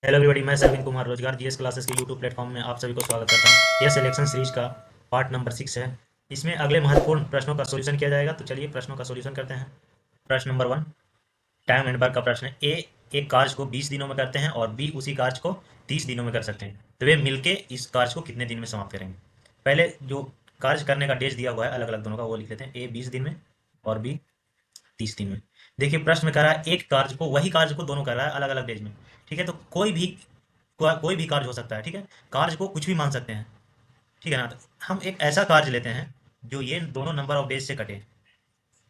Hello everybody, मैं सरविंद कुमार रोजगार GS classes के यूट्यूब प्लेटफॉर्म में आप सभी को स्वागत करता हूं। यह सिलेक्शन सीरीज का पार्ट नंबर 6 है। इसमें अगले महत्वपूर्ण प्रश्नों का सॉल्यूशन किया जाएगा। तो चलिए प्रश्नों का सॉल्यूशन करते हैं। प्रश्न नंबर 1 टाइम एंड वर्क का प्रश्न है। ए एक कार्य को 20 दिनों में करते हैं और बी उसी कार्य को 30 दिनों में कर सकते हैं, तो वे मिलके इस कार्य को कितने दिन में समाप्त करेंगे। पहले जो कार्य करने का डेज दिया हुआ है अलग अलग दोनों का, वो लिख लेते हैं। ए 20 दिन में और बी 30 दिन में। देखिए प्रश्न में कह रहा है एक कार्य को, वही कार्य को दोनों कर रहा है अलग अलग डेज में। ठीक है, तो कोई भी कार्य हो सकता है। ठीक है, कार्य को कुछ भी मान सकते हैं। ठीक है ना, तो हम एक ऐसा कार्य लेते हैं जो ये दोनों नंबर ऑफ डेज से कटे।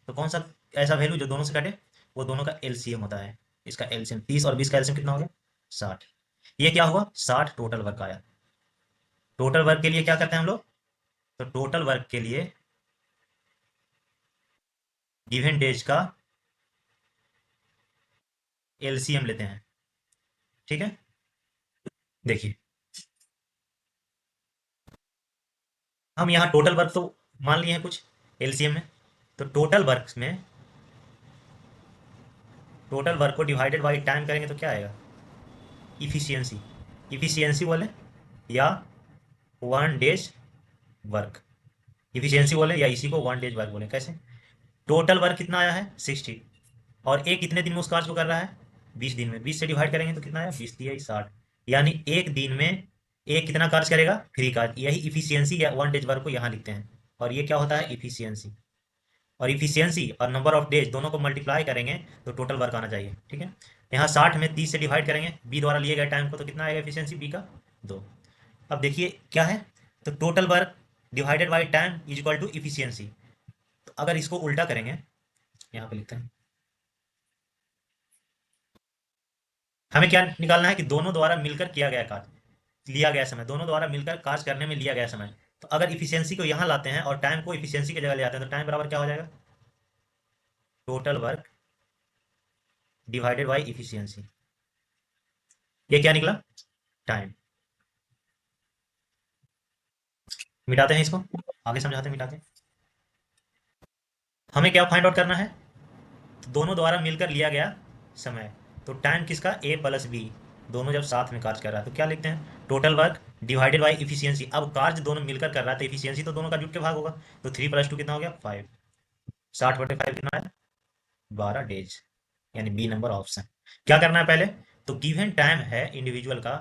तो कौन सा ऐसा वैल्यू जो दोनों से कटे, वो दोनों का एलसीएम होता है। इसका एलसीएम 30 और 20 का एलसीएम कितना हो गया, 60। ये क्या हुआ, 60 टोटल वर्क आया। टोटल वर्क के लिए क्या करते हैं हम लोग, तो टोटल वर्क के लिए गिवन डेज का एलसीएम लेते हैं। ठीक है, देखिए हम यहाँ टोटल वर्क तो मान लिए हैं कुछ एलसीएम में। तो टोटल वर्क को डिवाइडेड बाई टाइम करेंगे तो क्या आएगा, इफिशियंसी। इफिशियंसी बोले या 1 डेज वर्क। इफिशियंसी बोले या इसी को 1 डेज वर्क बोले। कैसे, टोटल वर्क कितना आया है 60, और एक कितने दिन में उस कार्य को कर रहा है, 20 दिन में। 20 से डिवाइड करेंगे तो कितना आया, 20×3 = 60। यानी एक दिन में एक कितना कार्य करेगा, 3 कार्य। यही इफिशियंसी या 1 डेज वर्क को यहाँ लिखते हैं। और ये क्या होता है, इफिशियंसी। और इफिशियंसी और नंबर ऑफ डेज दोनों को मल्टीप्लाई करेंगे तो टोटल वर्क आना चाहिए। ठीक है, यहाँ 60 में 30 से डिवाइड करेंगे बी द्वारा लिए गए टाइम को, तो कितना आएगा इफिशियंसी बी का 2। अब देखिए क्या है, तो total work divided by time is equal to efficiency. तो अगर इसको उल्टा करेंगे, यहाँ पे लिखते हैं, हमें क्या निकालना है कि दोनों द्वारा मिलकर किया गया कार्य, लिया गया समय, दोनों द्वारा मिलकर कार्य करने में लिया गया समय। तो अगर इफिशियंसी को यहाँ लाते हैं और टाइम को इफिशियंसी की जगह ले आते हैं, तो टाइम बराबर क्या हो जाएगा, total work divided by efficiency. ये क्या निकला, टाइम। मिटाते हैं इसको, आगे समझाते हैं मिटा के। हमें क्या फाइंड आउट करना है, तो दोनों द्वारा मिलकर लिया गया समय। तो टाइम किसका, ए प्लस बी, दोनों जब साथ में कार्य कर रहा है तो क्या लिखते हैं, total work divided by efficiency. अब कार्य दोनों मिलकर कर रहा है तो इफिशियंसी तो दोनों का जुट के भाग होगा। तो 3 + 2 कितना हो गया, 5। 60/5 कितना है, 12 डेज। यानी बी नंबर ऑप्शन। क्या करना है पहले, तो गिवन टाइम है इंडिविजुअल का,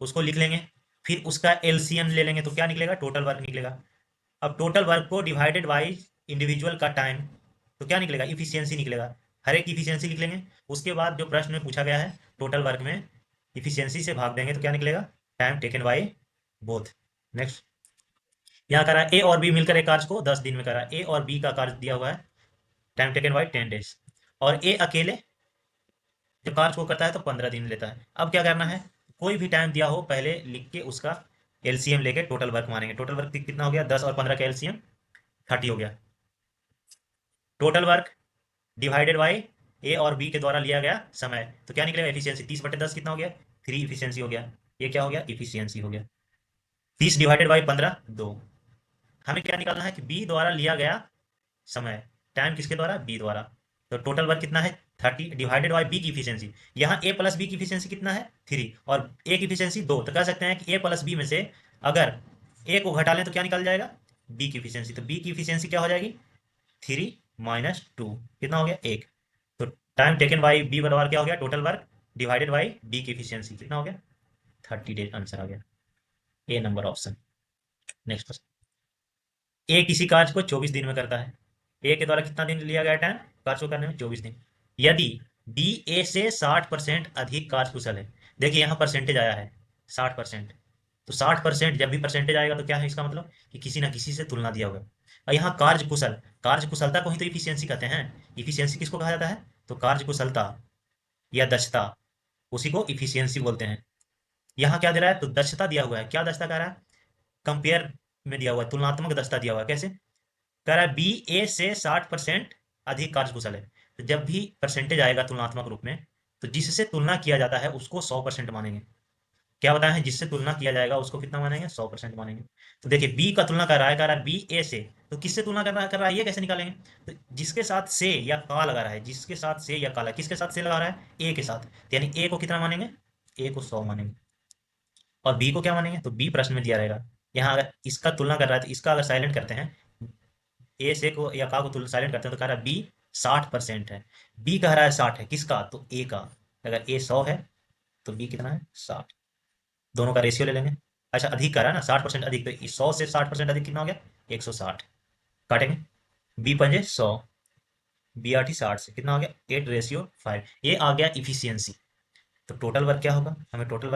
उसको लिख लेंगे। फिर उसका एलसीएम ले लेंगे तो क्या निकलेगा, टोटल वर्क निकलेगा। अब टोटल वर्क को डिवाइडेड बाई इंडिविजुअल का टाइम, तो क्या निकलेगा, इफिशियंसी निकलेगा। हर एक इफिशियंसी लिख लेंगे। उसके बाद जो प्रश्न में पूछा गया है टोटल वर्क में इफिशियंसी से भाग देंगे तो क्या निकलेगा, time taken by both. Next, यहाँ करा ए और बी मिलकर एक कार्य को 10 दिन में करा। ए और बी का कार्य दिया हुआ है, टाइम टेकन बाई 10 डेज। और ए अकेले जब कार्य को करता है तो 15 दिन लेता है। अब क्या करना है, कोई भी टाइम दिया हो पहले लिख के उसका एलसीएम लेके टोटल वर्क मारेंगे। टोटल वर्क कितना हो गया, 10 और 15 का एलसीएम 30 हो गया। टोटल वर्क डिवाइडेड बाई ए और बी के द्वारा लिया गया समय, तो क्या निकलेगा, एफिशिएंसी। 30/10 कितना हो गया, 3 इफिशियंसी हो गया। ये क्या हो गया, इफिशियंसी हो गया। 30 डिवाइडेड बाई 15 2। हमें क्या निकालना है कि बी द्वारा लिया गया समय, टाइम किसके द्वारा, बी द्वारा। तो टोटल वर्क कितना है, 30 डिवाइडेड बाई बी की इफिशियंसी। यहाँ ए प्लस बी की इफिशियंसी कितना है, 3, और ए की इफिशियंसी 2। तो कह सकते हैं कि ए प्लस बी में से अगर ए को घटा लें तो क्या निकल जाएगा, बी की इफिशियंसी। तो बी की इफिशियंसी क्या हो जाएगी, 3 - 2 कितना हो गया, 1। तो टाइम टेकन बाई बी बराबर क्या हो गया, total work divided by B की इफिशियंसी कितना हो गया, 30 डेज। आंसर आ गया A number option. Next question, ए किसी कार्य को 24 दिन में करता है। ए के द्वारा कितना दिन लिया गया टाइम कार्य को करने में, 24 दिन। यदि बी ए से 60% अधिक कार्य कुशल है। देखिए यहाँ परसेंटेज आया है 60%। तो 60% जब भी परसेंटेज आएगा तो क्या है, इसका मतलब कि किसी ना किसी से तुलना दिया होगा। और यहाँ कार्य कुशल, कार्य कुशलता को ही तो इफिशियंसी कहते हैं। इफिशियंसी किसको कहा जाता है, तो कार्य कुशलता या दक्षता, उसी को इफिशियंसी बोलते हैं। यहाँ क्या दे रहा है, तो दक्षता दिया हुआ है। क्या दक्षता कह रहा है, कंपेयर में दिया हुआ है, तुलनात्मक दक्षता दिया हुआ है। कैसे, कह रहा है बी ए से 60% अधिक कार्यकुशल है। तो जब भी परसेंटेज आएगा तुलनात्मक रूप में, तो जिससे तुलना किया जाता है उसको 100% मानेंगे। क्या बताया है, जिससे तुलना किया जाएगा उसको कितना मानेंगे, 100% मानेंगे। तो देखिए बी का तुलना कर रहा है, कह रहा है बी ए से, तो किससे तुलना कर रहा है, ये कैसे निकालेंगे। तो जिसके साथ से या का लगा रहा है, जिसके साथ से या काला, किसके साथ से लगा रहा है, ए के साथ, तो यानी ए को कितना मानेंगे, ए को 100 मानेंगे और बी को क्या मानेंगे, तो बी प्रश्न में दिया रहेगा। यहाँ अगर इसका तुलना कर रहा है तो इसका अगर साइलेंट करते हैं, ए से को या का को तुलना साइलेंट करते हैं तो कह रहा है बी 60% है। बी कह रहा है 60 है, किसका, तो ए का। अगर ए 100 है तो बी कितना है, 60। दोनों का रेशियो ले लेंगे। अच्छा अधिक करा ना, 60% अधिक, तो 100 से 60% अधिक कितना हो गया, 160। काटेंगे, बी पंजे 100, बी आठी 60 से कितना हो गया 8:5। ये आ गया इफिशियंसी। तो टोटल वर्क क्या होगा, हमें टोटल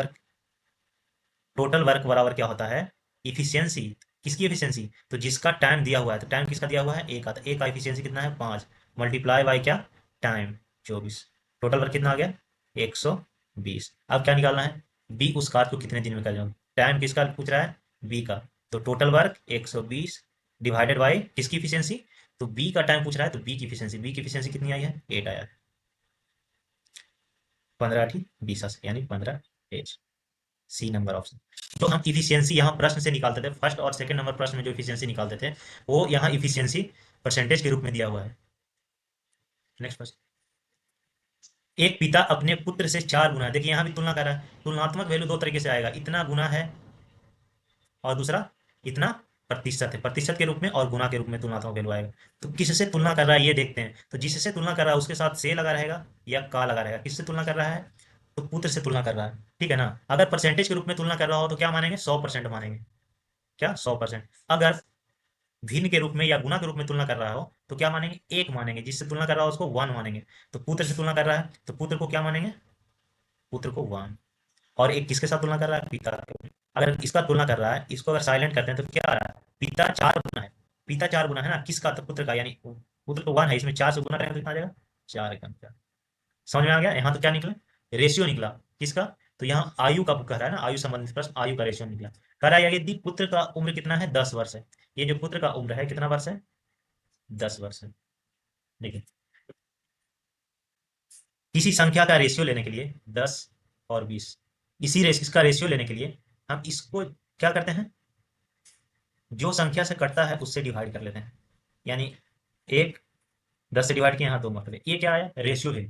वर्क बराबर क्या होता है, इफिशियंसी। किसकी इफिशियंसी, तो जिसका टाइम दिया हुआ है, तो टाइम किसका दिया हुआ है, ए का, तो ए का इफिशियंसी कितना है 5 मल्टीप्लाई बाई क्या, टाइम 24। टोटल वर्क कितना आ गया 120। अब क्या निकालना है, बी उस कार्य को कितने दिन में कर जाऊँ, टाइम किसका पूछ रहा है, बी का। तो टोटल वर्क 120 डिवाइडेड बाई किसकी इफिशियंसी, तो बी का टाइम पूछ रहा है, तो बी की इफिशियंसी कितनी आई है, 8 आया है। 15 8 20 यानी 15 एच। सी नंबर ऑप्शन। तो हम इफिशियंसी यहाँ प्रश्न से निकालते थे, फर्स्ट और सेकंड नंबर प्रश्न में जो इफिशियंसी निकालते थे वो यहाँ इफिशियंसी परसेंटेज के रूप में दिया हुआ है। नेक्स्ट प्रश्न, एक पिता अपने पुत्र से 4 गुना, देखिए यहाँ भी तुलना कर रहा है, तुलनात्मक वैल्यू दो तरीके से आएगा, इतना गुना है और दूसरा इतना प्रतिशत है, प्रतिशत के रूप में और गुना के रूप में तुलनात्मक वैल्यू आएगा। तो किससे तुलना कर रहा है ये देखते हैं, तो जिससे तुलना कर रहा है उसके साथ से लगा रहेगा या का लगा रहेगा। किससे तुलना कर रहा है, तो पुत्र से तुलना कर रहा है, ठीक है ना। अगर परसेंटेज के रूप में तुलना कर रहा हो तो क्या मानेंगे, 100% मानेंगे, क्या 100%। अगर भिन्न के रूप में या गुना के रूप में तुलना कर रहा हो तो क्या मानेंगे, एक मानेंगे, जिससे तुलना कर रहा हो उसको 1 मानेंगे। तो पुत्र से तुलना कर रहा है तो पुत्र को क्या मानेंगे, पुत्र को 1। और एक किसके साथ तुलना कर रहा है, पिता के। अगर इसका तुलना कर रहा है, इसको अगर साइलेंट करते हैं तो क्या आ रहा है, पिता 4 गुना है, पिता 4 गुना है ना, किसका, तो पुत्र का, यानी पुत्र को 1 है, इसमें 4 से गुना करेंगे तो कितना आ जाएगा, 4 एकम 4। समझ में आ गया, यहाँ तो क्या निकला, रेशियो निकला किसका, तो यहाँ आयु का कह रहा है ना, आयु संबंधित प्रश्न, आयु का रेशियो निकला। कह रहा है यदि पुत्र का उम्र कितना है, 10 वर्ष है। ये जो पुत्र का उम्र है कितना वर्ष है, 10 वर्ष है। देखिए किसी संख्या का रेशियो लेने के लिए 10 और 20, इसी इसका रेशियो लेने के लिए हम इसको क्या करते हैं, जो संख्या से कटता है उससे डिवाइड कर लेते हैं। यानी एक 10 से डिवाइड किया, यहाँ 2 मरतबे, ये क्या आया, रेशियो है।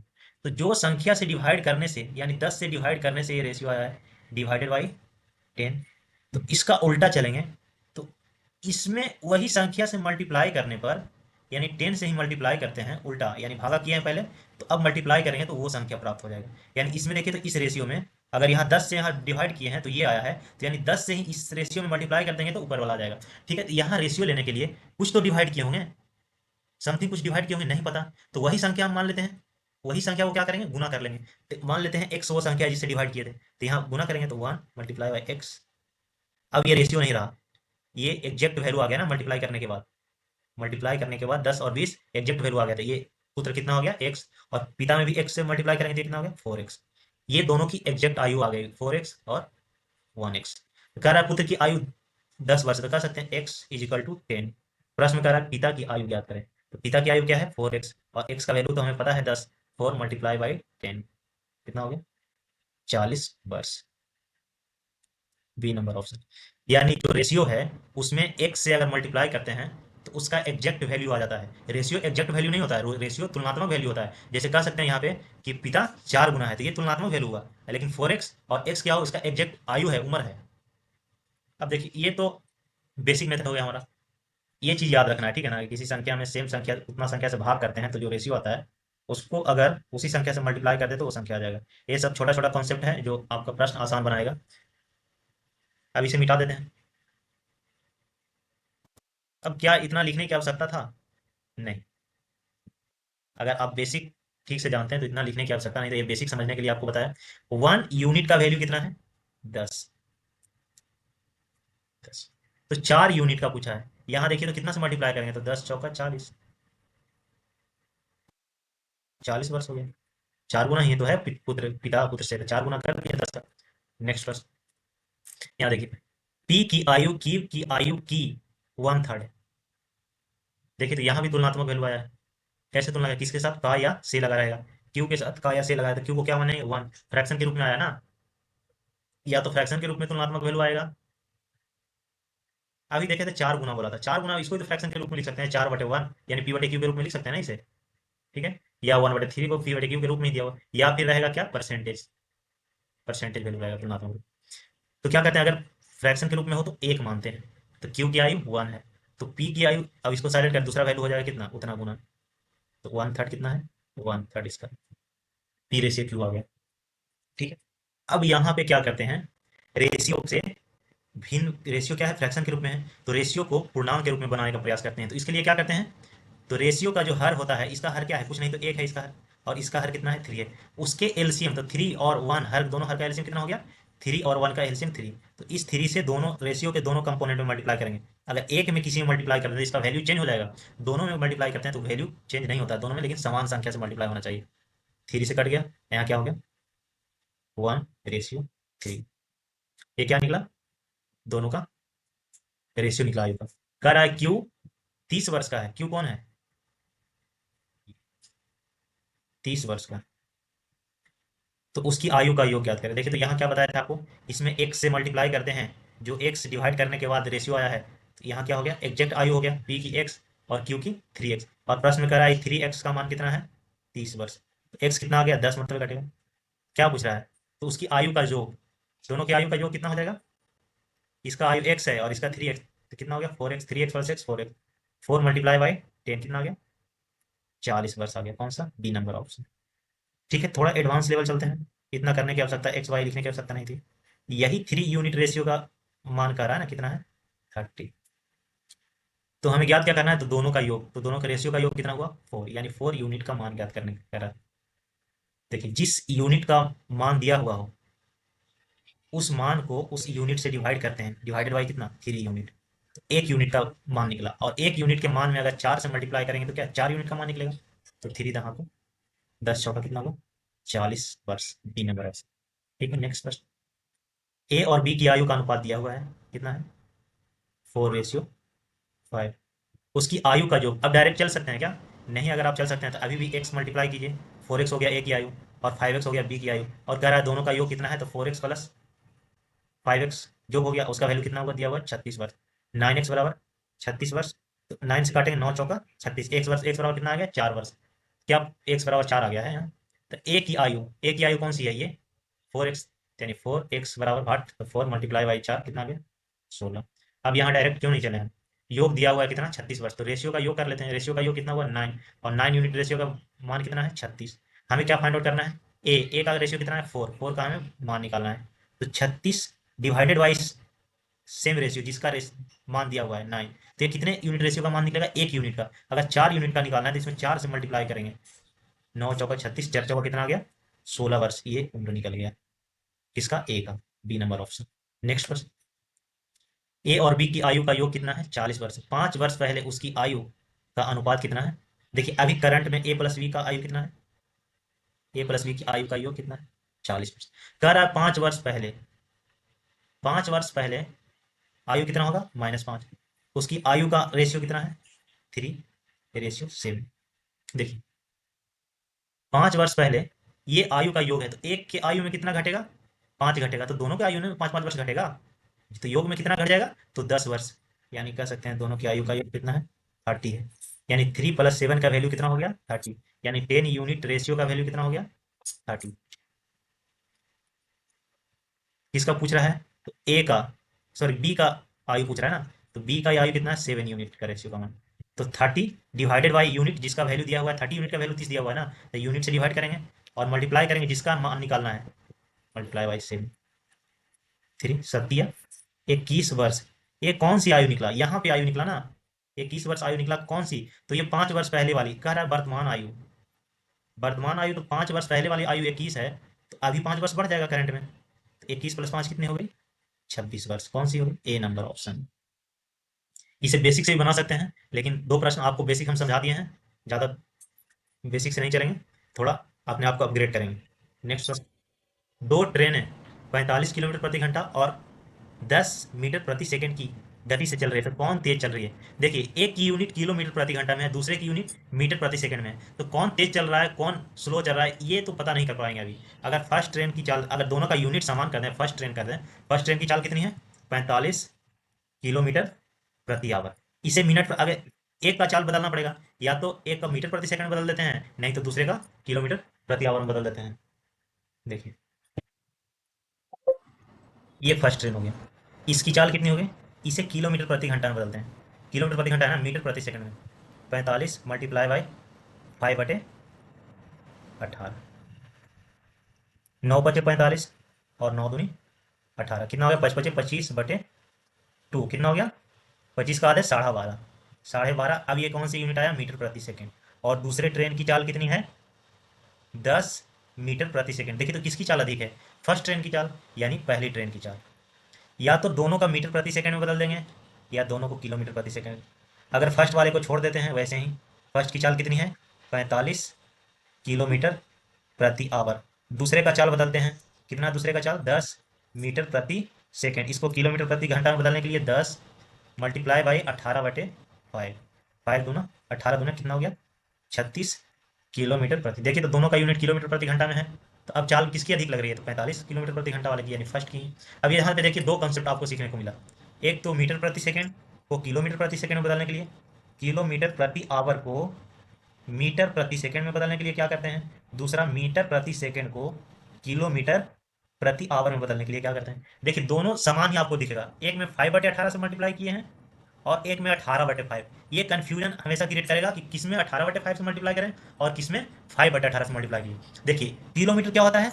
तो जो संख्या से डिवाइड करने से, यानी 10 से डिवाइड करने से ये रेशियो आया है, डिवाइडेड बाई 10। तो इसका उल्टा चलेंगे तो इसमें वही संख्या से मल्टीप्लाई करने पर, यानी 10 से ही मल्टीप्लाई करते हैं उल्टा, यानी भागा किए हैं पहले, तो अब मल्टीप्लाई करेंगे तो वो संख्या प्राप्त हो जाएगा। यानी इसमें देखिए तो इस रेशियो में अगर यहाँ 10 से यहाँ डिवाइड किए हैं तो ये आया है, तो यानी 10 से ही इस रेशियो में मल्टीप्लाई कर देंगे तो ऊपर वाला आ जाएगा। ठीक है, तो यहाँ रेशियो लेने के लिए कुछ तो डिवाइड किए होंगे, समथिंग कुछ डिवाइड किए होंगे, नहीं पता, तो वही संख्या हम मान लेते हैं, वही संख्या को क्या करेंगे, गुना कर लेंगे। तो मान लेते हैं एक्स वो संख्या है जिससे डिवाइड किए थे, तो यहाँ गुना करेंगे तो 1 मल्टीप्लाई बाई एक्स। अब ये रेशियो नहीं रहा, ये एग्जैक्ट वैल्यू आ गया ना, मल्टीप्लाई करने के बाद, मल्टीप्लाई करने के बाद 10 और 20 एग्जैक्ट वैल्यू आ गया, तो ये पुत्र कितना हो गया एक्स, और पिता में भी एक्स से मल्टीप्लाई करेंगे तो कितना हो गया 4x। ये दोनों की एग्जैक्ट आयु आ गई 4x और 1x। तो कह रहा है पुत्र की आयु 10 वर्ष, तो कह सकते हैं x इज इक्वल टू 10। प्रश्न में कह रहा है पिता की आयु ज्ञात करें, तो पिता की आयु क्या है 4x, और x का वैल्यू तो हमें पता है 10, 4 मल्टीप्लाई बाई 10 कितना हो गया 40 वर्ष। B number option. यानी जो रेशियो है उसमें x से अगर मल्टीप्लाई करते हैं तो उसका एग्जैक्ट वैल्यू आ जाता है। रेशियो एग्जैक्ट वैल्यू नहीं होता है, रेशियो तुलनात्मक वैल्यू होता है। जैसे कह सकते हैं यहाँ पे कि पिता 4 गुना है, तो ये तुलनात्मक वैल्यू हुआ, लेकिन 4x और x क्या हो, इसका एग्जैक्ट आयु है, उम्र है। अब देखिए ये तो बेसिक मेथड हो गया हमारा, ये चीज याद रखना है, ठीक है ना। किसी संख्या में सेम संख्या उतना संख्या से भाग करते हैं तो जो रेशियो आता है उसको अगर उसी संख्या से मल्टीप्लाई कर दे तो वो संख्या आ जाएगा। ये सब छोटा छोटा कॉन्सेप्ट है जो आपका प्रश्न आसान बनाएगा। अब इसे मिटा देते हैं। अब क्या इतना लिखने की आवश्यकता था, नहीं। अगर आप बेसिक ठीक से जानते हैं तो इतना लिखने की आवश्यकता नहीं, तो ये बेसिक समझने के लिए आपको बताया। 1 यूनिट का वैल्यू कितना है, 10। 10 तो 4 यूनिट का पूछा है, यहाँ देखिए तो कितना से मल्टीप्लाई करेंगे, तो 10 चौका 40, 40 वर्ष हो गया। 4 गुना ही तो है, पुत्र पिता पुत्र से 4 गुना कर दिया 10 का। नेक्स्ट प्रश्न, यहाँ देखिए पी की आयु की आयु की 1/3। देखिए तो यहाँ भी तुलनात्मक वैल्यू आया है। कैसे तुलना है, किसके साथ, का या से लगा रहेगा। क्यू के साथ का या से लगाया, तो क्यू को क्या मानेंगे 1, फ्रैक्शन के रूप में आया ना, या तो फ्रैक्शन के रूप में तुलनात्मक वैल्यू आएगा। अभी देखे थे 4 गुना बोला था, 4 गुना, इसको तो फ्रैक्शन के रूप में लिख सकते हैं, 4/1 यानी p/q के रूप में लिख सकते हैं ना इसे, ठीक है। या 1/3 को p/q के रूप में दिया हुआ, या फिर रहेगा क्या परसेंटेज, परसेंटेज वैल्यू रहेगा तुलनात्मक। तो क्या करते हैं, अगर फ्रैक्शन के रूप में हो तो 1 मानते हैं, तो क्यू की आयु 1 है, तो पी की आयु, अब इसको साइलेंट कर, दूसरा वैल्यू हो जाएगा कितना, उतना गुना, तो 1/3 कितना है, 1/3 इसका पी रेशियो क्यू आ गया। ठीक है। अब यहाँ पे क्या करते हैं, रेशियो से भिन्न, रेशियो क्या है, फ्रैक्शन के रूप में है, तो रेशियो को पूर्णांक के रूप में बनाने का प्रयास करते हैं। तो इसके लिए क्या करते हैं, तो रेशियो का जो हर होता है, इसका हर क्या है, कुछ नहीं तो 1 है इसका हर, और इसका हर कितना है, 3 है। उसके एलसीएम, तो 3 और 1, हर दोनों हर का एलसीएम कितना हो गया, 3 और 1 का एलसीएम 3। तो इस 3 से दोनों रेशियो के दोनों कंपोनेंट में मल्टीप्लाई करेंगे। अगर एक में किसी में मल्टीप्लाई करते हैं तो इसका वैल्यू चेंज हो जाएगा, दोनों में मल्टीप्लाई करते हैं तो वैल्यू चेंज नहीं होता है दोनों में, लेकिन समान संख्या से मल्टीप्लाई होना चाहिए। 3 से कट गया, यहाँ क्या हो गया, 1/3। ये क्या निकला, दोनों का रेशियो निकला आयु का। कह रहा है क्यू 30 वर्ष का है, क्यू कौन है, 30 वर्ष का, तो उसकी आयु का योग ज्ञात करें। देखिए तो यहाँ क्या बताया था आपको, इसमें x से मल्टीप्लाई करते हैं, जो x डिवाइड करने के बाद रेशियो आया है, तो यहाँ क्या हो गया, एग्जैक्ट आयु हो गया p की x और q की 3x, और प्रश्न में कह रहा है 3x का मान कितना है, 30 वर्ष, तो x कितना आ गया, 10 मतलब घटेगा। क्या पूछ रहा है, तो उसकी आयु का योग, दोनों की आयु का योग कितना हो जाएगा, इसका आयु x है और इसका 3x, तो कितना हो गया 4x, 3x plus x 4x, 4 multiply by 10 कितना आ गया, 40 वर्ष आ गया, कौन सा, बी नंबर ऑप्शन। ठीक है, थोड़ा एडवांस लेवल चलते हैं, इतना करने की आवश्यकता, एक्स वाई लिखने की आवश्यकता नहीं थी। यही 3 यूनिट रेशियो का मान कर रहा है ना, कितना है, 30। तो हमें ज्ञात क्या करना है, तो दोनों का योग, तो दोनों का रेशियो का योग कितना हुआ, 4, यानी 4 यूनिट का मान ज्ञात करने कह रहा है। देखिए जिस यूनिट का मान दिया हुआ हो, उस मान को उस यूनिट से डिवाइड करते हैं, डिवाइडेड बाई कितना, 3 यूनिट, तो 1 यूनिट का मान निकला, और 1 यूनिट के मान में अगर 4 से मल्टीप्लाई करेंगे तो क्या 4 यूनिट का मान निकलेगा, तो 3 दहा को 10 चौका कितना हुआ, 40 वर्ष, बी नंबर है। ठीक है, नेक्स्ट क्वेश्चन, ए और बी की आयु का अनुपात दिया हुआ है, कितना है, 4:5। उसकी आयु का योग, अब डायरेक्ट चल सकते हैं क्या, नहीं, अगर आप चल सकते हैं तो अभी भी x मल्टीप्लाई कीजिए, 4x हो गया ए की आयु, और 5x हो गया बी की आयु, और कह रहा है दोनों का योग कितना है, तो 4x प्लस 5x जो हो गया, उसका वैल्यू कितना होगा, दिया हुआ 36 वर्ष, 9x बराबर 36 वर्ष, तो 9 से काटेंगे, 9 चौका 36, x वर्ष, x बराबर कितना आ गया, 4 वर्ष, क्या x बराबर 4 आ गया है यहाँ। तो ए की आयु कौन सी है, ये 4x, यानी 4x बराबर 8, तो 4 मल्टीप्लाई बाई 4 कितना आ गया, 16। अब यहाँ डायरेक्ट क्यों नहीं चले हैं, योग दिया हुआ है कितना, 36 वर्ष, तो रेशियो का योग कर लेते हैं, रेशियो का योग कितना हुआ, 9, और 9 यूनिट रेशियो का मान कितना है, 36। हमें क्या फाइंड आउट करना है, ए का रेशियो कितना है, 4, 4 का हमें मान निकालना है, तो 36 डिवाइडेड बाई सेम रेशियो जिसका मान दिया हुआ है 9, तो ये कितने यूनिट रेशियो का मान निकलेगा, 1 यूनिट का। अगर 4 यूनिट का निकालना है तो इसमें 4 से मल्टीप्लाई करेंगे, 9 चौका 36, 4 चौका कितना आ गया, 16 वर्ष, ये उम्र निकल गया, किसका, ए का, B number option. Next question, A और बी की आयु का योग कितना है, 40 वर्ष, 5 वर्ष पहले उसकी आयु का अनुपात कितना है। देखिए अभी करंट में ए प्लस बी का आयु कितना है, ए प्लस बी की आयु का योग कितना है, 40 वर्ष। कह रहा है 5 वर्ष पहले, 5 वर्ष पहले आयु कितना होगा, -5, उसकी आयु का रेशियो कितना है, 3, रेशियो 7। देखिए 5 वर्ष पहले ये आयु का योग है, तो एक के आयु में कितना घटेगा, 5 घटेगा, तो दोनों के आयु में 5-5 वर्ष घटेगा, तो योग में कितना घट जाएगा, तो 10 वर्ष, यानी कह सकते हैं दोनों की आयु का योग कितना है, 30 है, यानी 3 + 7 का वैल्यू कितना हो गया, 30, यानी 10 यूनिट रेशियो का वैल्यू कितना हो गया, 30। किसका पूछ रहा है, तो ए का, सॉरी बी का आयु पूछ रहा है ना, तो बी का आयु कितना है, 7 यूनिट का रेशियो का मान, तो 30 डिवाइडेड बाई यूनिट, जिसका वैल्यू दिया हुआ है 30 यूनिट का वैल्यू 30 दिया हुआ है ना, तो यूनिट से डिवाइड करेंगे और मल्टीप्लाई करेंगे, जिसका मान निकालना है, मल्टीप्लाई बाई 7, 3 सत्या 21 वर्ष। ये कौन सी आयु निकला, यहाँ पे आयु निकला ना, 21 वर्ष आयु निकला, कौन सी, तो ये 5 वर्ष पहले वाली, कह रहा है वर्तमान आयु, वर्तमान आयु, तो 5 वर्ष पहले वाली आयु 21 है, तो अभी 5 वर्ष बढ़ जाएगा करंट में, तो 21 + 5 कितने हो गई, 26 वर्ष, कौन सी होगी, ए नंबर ऑप्शन। इसे बेसिक से भी बना सकते हैं, लेकिन 2 प्रश्न आपको बेसिक हम समझा दिए हैं, ज़्यादा बेसिक से नहीं चलेंगे, थोड़ा अपने आप को अपग्रेड करेंगे। नेक्स्ट प्रश्न, 2 ट्रेनें 45 किलोमीटर प्रति घंटा और 10 मीटर प्रति सेकंड की गति से चल रही है, तो कौन तेज चल रही है। देखिए एक की यूनिट किलोमीटर प्रति घंटा में है, दूसरे की यूनिट मीटर प्रति सेकंड में है, तो कौन तेज चल रहा है कौन स्लो चल रहा है, ये तो पता नहीं कर पाएंगे अभी। अगर फर्स्ट ट्रेन की चाल, अगर दोनों का यूनिट समान कर दें, फर्स्ट ट्रेन कर दें, फर्स्ट ट्रेन की चाल कितनी है, 45 किलोमीटर प्रति आवर, इसे मिनट अगर एक का चाल बदलना पड़ेगा, या तो एक का मीटर प्रति सेकंड बदल देते हैं, नहीं तो दूसरे का किलोमीटर प्रति आवर में बदल देते हैं। देखिए ये फर्स्ट ट्रेन हो गया। इसकी चाल कितनी हो गई? इसे किलोमीटर प्रति घंटा में बदलते हैं। किलोमीटर प्रति घंटा है ना, मीटर प्रति सेकंड में। 45 मल्टीप्लाई बाई 5/18। 9×5 = 45 और 9×2 = 18। कितना हो गया? 5×5 = 25/2। कितना हो गया? 25 का आधा 12.5। 12.5। अब ये कौन सी यूनिट आया? मीटर प्रति सेकंड। और दूसरे ट्रेन की चाल कितनी है? 10 मीटर प्रति सेकंड। देखिए तो किसकी चाल अधिक है? फर्स्ट ट्रेन की चाल, यानी पहली ट्रेन की चाल। या तो दोनों का मीटर प्रति सेकंड में बदल देंगे, या दोनों को किलोमीटर प्रति सेकंड। अगर फर्स्ट वाले को छोड़ देते हैं वैसे ही, फर्स्ट की चाल कितनी है? 45 किलोमीटर प्रति आवर। दूसरे का चाल बदलते हैं, कितना दूसरे का चाल? 10 मीटर प्रति सेकंड। इसको किलोमीटर प्रति घंटा में बदलने के लिए 10 मल्टीप्लाई बाई 18/5। 5×2 = 18, कितना हो गया? 36 किलोमीटर प्रति। देखिए तो दोनों का यूनिट किलोमीटर प्रति घंटा में है। तो अब चाल किसकी अधिक लग रही है? तो 45 किलोमीटर प्रति घंटा वाले की, यानी फर्स्ट की। अब यहाँ पे देखिए दो कंसेप्ट आपको सीखने को मिला। एक तो मीटर प्रति सेकंड को किलोमीटर प्रति सेकंड में बदलने के लिए, किलोमीटर प्रति आवर को मीटर प्रति सेकंड में बदलने के लिए क्या करते हैं। दूसरा, मीटर प्रति सेकंड को किलोमीटर प्रति आवर में बदलने के लिए क्या करते हैं। देखिए दोनों समान ही आपको दिखेगा। एक में 5/18 से मल्टीप्लाई किए हैं और एक में 18/5। ये कंफ्यूजन हमेशा क्रिएट करेगा कि किस में 18/5 से मल्टीप्लाई करें और किस में 5/18 से मल्टीप्लाई किए। देखिए किलोमीटर क्या होता है?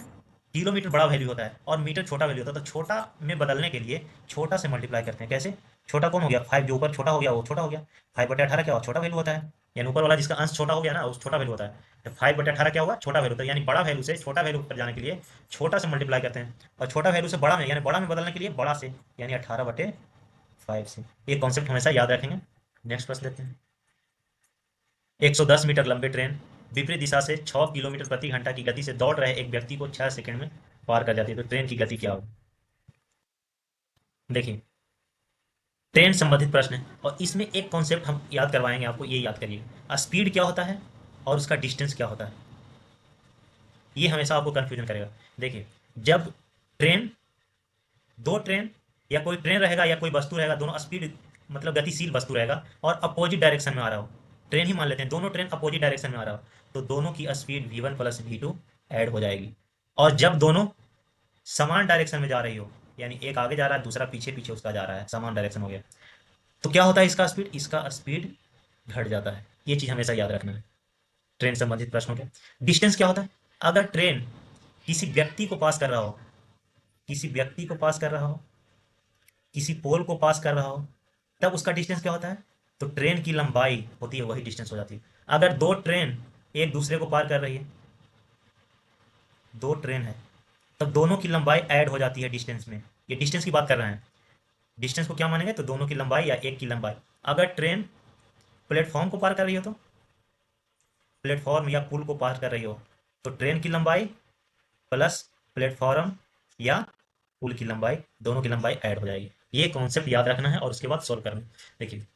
किलोमीटर बड़ा वैल्यू होता है और मीटर छोटा वैल्यू होता है। तो छोटा में बदलने के लिए छोटा से मल्टीप्लाई करते हैं। कैसे? छोटा कौन हो गया? 5। जो ऊपर छोटा हो गया वो छोटा हो गया। 5/18 क्या हुआ? छोटा वैल्यू होता है। यानी ऊपर वाला जिसका अंश छोटा हो गया ना, उस छोटा वैल्यू होता है। तो 5/18 क्या होगा? छोटा वैल्यू होता है। यानी बड़ा वैल्यू से छोटा वैल्यू पर जाने के लिए छोटा से मल्टीप्लाई करते हैं, और छोटा वैल्यू से बड़ा में, यानी बड़ा में बदलने के लिए बड़ा से, यानी 18/5 से। ये कॉन्सेप्ट हमेशा याद रखेंगे। नेक्स्ट प्रश्न लेते हैं। 110 मीटर लंबी ट्रेन विपरीत दिशा से 6 किलोमीटर प्रति घंटा की गति से दौड़ रहे एक व्यक्ति को 6 सेकंड में पार कर जाती है। तो ट्रेन की गति क्या होगी? देखिए ट्रेन संबंधित प्रश्न है, और इसमें एक कॉन्सेप्ट हम याद करवाएंगे आपको। ये याद करिए, स्पीड क्या होता है और उसका डिस्टेंस क्या होता है। ये हमेशा आपको कंफ्यूजन करेगा। देखिए जब ट्रेन, दो ट्रेन, या कोई ट्रेन रहेगा या कोई वस्तु रहेगा, दोनों स्पीड मतलब गतिशील वस्तु रहेगा और अपोजिट डायरेक्शन में आ रहा हो। ट्रेन ही मान लेते हैं, दोनों ट्रेन अपोजिट डायरेक्शन में आ रहा हो, तो दोनों की स्पीड v1 + v2 ऐड हो जाएगी। और जब दोनों समान डायरेक्शन में जा रही हो, यानी एक आगे जा रहा है दूसरा पीछे पीछे उसका जा रहा है, समान डायरेक्शन हो गया, तो क्या होता है? इसका स्पीड घट जाता है। ये चीज़ हमेशा याद रखना है ट्रेन संबंधित प्रश्नों के। डिस्टेंस क्या होता है? अगर ट्रेन किसी व्यक्ति को पास कर रहा हो, किसी व्यक्ति को पास कर रहा हो, किसी पोल को पास कर रहा हो, तब उसका डिस्टेंस क्या होता है? तो ट्रेन की लंबाई होती है, वही डिस्टेंस हो जाती है। अगर दो ट्रेन एक दूसरे को पार कर रही है, दो ट्रेन है, तब दोनों की लंबाई ऐड हो जाती है डिस्टेंस में। ये डिस्टेंस की बात कर रहे हैं। डिस्टेंस को क्या मानेंगे? तो दोनों की लंबाई या एक की लंबाई। अगर ट्रेन प्लेटफॉर्म को पार कर रही हो, तो प्लेटफॉर्म या पुल को पार कर रही हो, तो ट्रेन की लंबाई प्लस प्लेटफॉर्म या पुल की लंबाई, दोनों की लंबाई ऐड हो जाएगी। ये कॉन्सेप्ट याद रखना है और उसके बाद सोल्व करना है। देखिए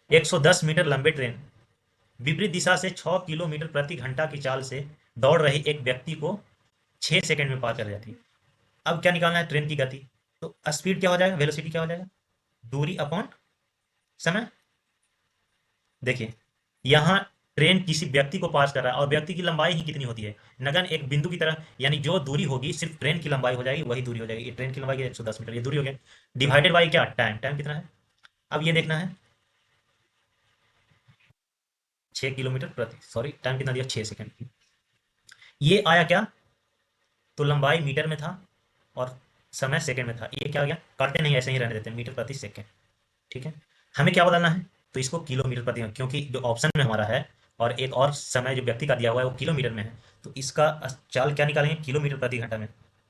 110 मीटर लंबी ट्रेन विपरीत दिशा से 6 किलोमीटर प्रति घंटा की चाल से दौड़ रहे एक व्यक्ति को 6 सेकंड में पार कर जाती है। अब क्या निकालना है? ट्रेन की गति। तो स्पीड क्या हो जाएगा? वेलोसिटी क्या हो जाएगा? दूरी अपॉन समय। देखिए यहाँ ट्रेन किसी व्यक्ति को पास कर रहा है और व्यक्ति की लंबाई ही कितनी होती है? नगन एक बिंदु की तरह, यानी जो दूरी होगी सिर्फ ट्रेन की लंबाई हो जाएगी, वही दूरी हो जाएगी। ये ट्रेन की लंबाई 110 मीटर, ये दूरी हो गया। डिवाइडेड बाई क्या? टाइम। टाइम कितना है? अब ये देखना है, 6 किलोमीटर प्रति, सॉरी टाइम कितना दिया? 6 सेकंड। ये आया क्या? तो लंबाई मीटर में था और समय सेकंड में था। ये क्या आ गया? काटते नहीं, ऐसे ही रहने देते हैं, मीटर प्रति सेकंड। ठीक है, हमें क्या बदलना है? तो इसको किलोमीटर प्रति, क्योंकि जो ऑप्शन में हमारा है और एक और समय जो व्यक्ति का दिया हुआ है वो किलोमीटर में है, तो इसका चाल क्या निकालेंगे? किलोमीटर प्रति घंटा में।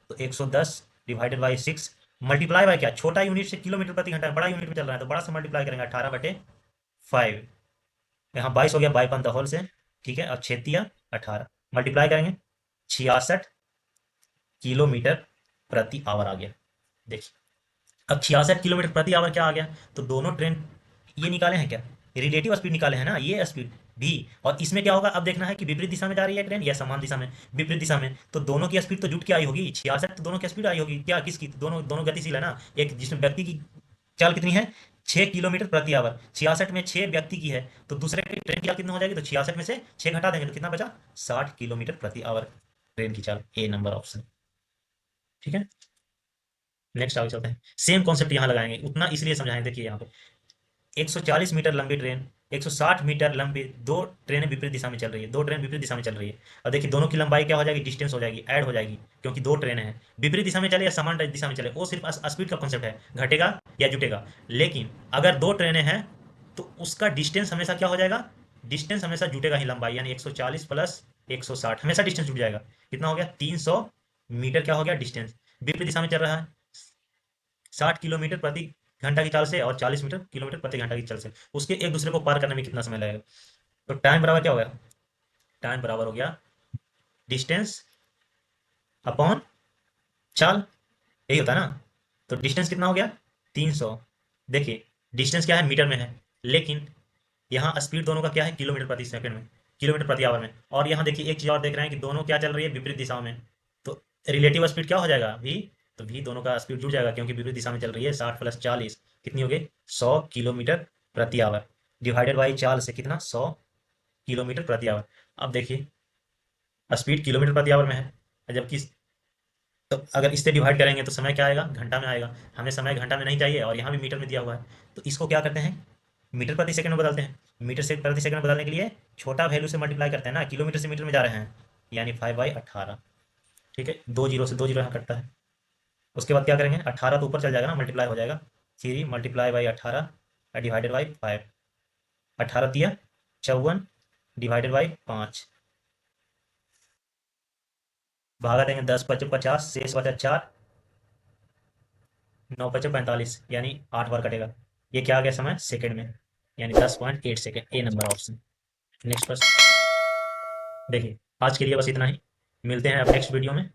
तो 110 डिवाइडेड बाई 6 मल्टीप्लाई बाय क्या? छोटा यूनिट से किलोमीटर प्रति घंटा, बड़ा यूनिट में चल रहा है तो बड़ा से मल्टीप्लाई करेंगे, 18/5। यहाँ 22 हो गया, 5 × 10 से, ठीक है, और 6×3 = 18 मल्टीप्लाई करेंगे, 66 किलोमीटर प्रति आवर आ गया। देखिए अब 66 किलोमीटर प्रति आवर क्या आ गया? तो दोनों ट्रेन ये निकाले हैं क्या? रिलेटिव स्पीड निकाले हैं ना, ये स्पीड भी। और इसमें क्या होगा? अब देखना है कि विपरीत दिशा में जा रही है ट्रेन या समान दिशा में। विपरीत दिशा में तो दोनों की स्पीड तो जुट के आई होगी, 66 तो दोनों की स्पीड आई होगी क्या? किसकी? दोनों दोनों गतिशील है ना। एक जिसमें व्यक्ति की चाल कितनी है? 6 किलोमीटर प्रति आवर। 66 में 6 व्यक्ति की है, तो दूसरे की ट्रेन की चाल कितना हो जाएगी? तो 66 में से 6 घटा देंगे तो कितना बचा? 60 किलोमीटर प्रति आवर ट्रेन की चाल। ए नंबर ऑप्शन। ठीक है। नेक्स्ट आगे चलते हैं, सेम कॉन्सेप्ट यहाँ लगाएंगे, उतना इसलिए समझाएंगे। देखिए यहाँ पे 140 मीटर लंबी ट्रेन, 160 मीटर लंबी, दो ट्रेनें विपरीत दिशा में चल रही है, दो ट्रेन विपरीत दिशा में चल रही है। और देखिए दोनों की लंबाई क्या हो जाएगी, डिस्टेंस हो जाएगी, ऐड हो जाएगी, क्योंकि दो ट्रेनें हैं। विपरीत दिशा में चले या समान दिशा में चले, वो सिर्फ स्पीड का कॉन्सेप्ट है, घटेगा या जुटेगा। लेकिन अगर दो ट्रेनें हैं तो उसका डिस्टेंस हमेशा क्या हो जाएगा, डिस्टेंस हमेशा जुटेगा ही, लंबाई यानी 140 प्लस 160 हमेशा डिस्टेंस जुट जाएगा। कितना हो गया, 300 मीटर क्या हो गया डिस्टेंस। विपरीत दिशा में चल रहा है, 60 किलोमीटर प्रति घंटा की चाल से और 40 मीटर किलोमीटर प्रति घंटा की चाल से, उसके एक दूसरे को पार करने में कितना समय लगेगा। तो टाइम बराबर क्या हो गया, टाइम बराबर हो गया डिस्टेंस अपॉन चाल, यही होता है ना। तो डिस्टेंस कितना हो गया, 300। देखिए डिस्टेंस क्या है, मीटर में है, लेकिन यहाँ स्पीड दोनों का क्या है, किलोमीटर प्रति सेकंड में, किलोमीटर प्रति आवर में। और यहाँ देखिए एक चीज और देख रहे हैं कि दोनों क्या चल रही है, विपरीत दिशाओं में। तो रिलेटिव स्पीड क्या हो जाएगा भी, तो भी दोनों का स्पीड जुड़ जाएगा, क्योंकि विपरीत दिशा में चल रही है। 60 प्लस 40 कितनी हो गई, 100 किलोमीटर प्रति आवर, डिवाइडेड बाई चाल से कितना, 100 किलोमीटर प्रति आवर। अब देखिए स्पीड किलोमीटर प्रति आवर में है, जबकि तो अगर इससे डिवाइड करेंगे तो समय क्या आएगा, घंटा में आएगा। हमें समय घंटा में नहीं चाहिए, और यहाँ भी मीटर में दिया हुआ है, तो इसको क्या करते हैं, मीटर प्रति सेकंड में बदलते हैं। मीटर से प्रति सेकंड में बदलने के लिए छोटा वैल्यू से मल्टीप्लाई करते हैं ना, किलोमीटर से मीटर में जा रहे हैं, यानी 5/18। ठीक है, दो जीरो से दो जीरो यहाँ कटता है। उसके बाद क्या करेंगे, 18 तो ऊपर चल जाएगा ना, मल्टीप्लाई हो जाएगा, 3 × 18 डिवाइडेड बाई 5, 18 दिया 54 डिवाइडेड बाई 5, भागा देंगे 10×5 = 50, शेष बचा 4, 9×5 = 45, यानी 8 बार कटेगा। ये क्या आ गया समय सेकंड में, यानी 10.8 सेकंड, ए नंबर ऑप्शन। Next question. देखिए आज के लिए बस इतना ही, मिलते हैं अब नेक्स्ट वीडियो में।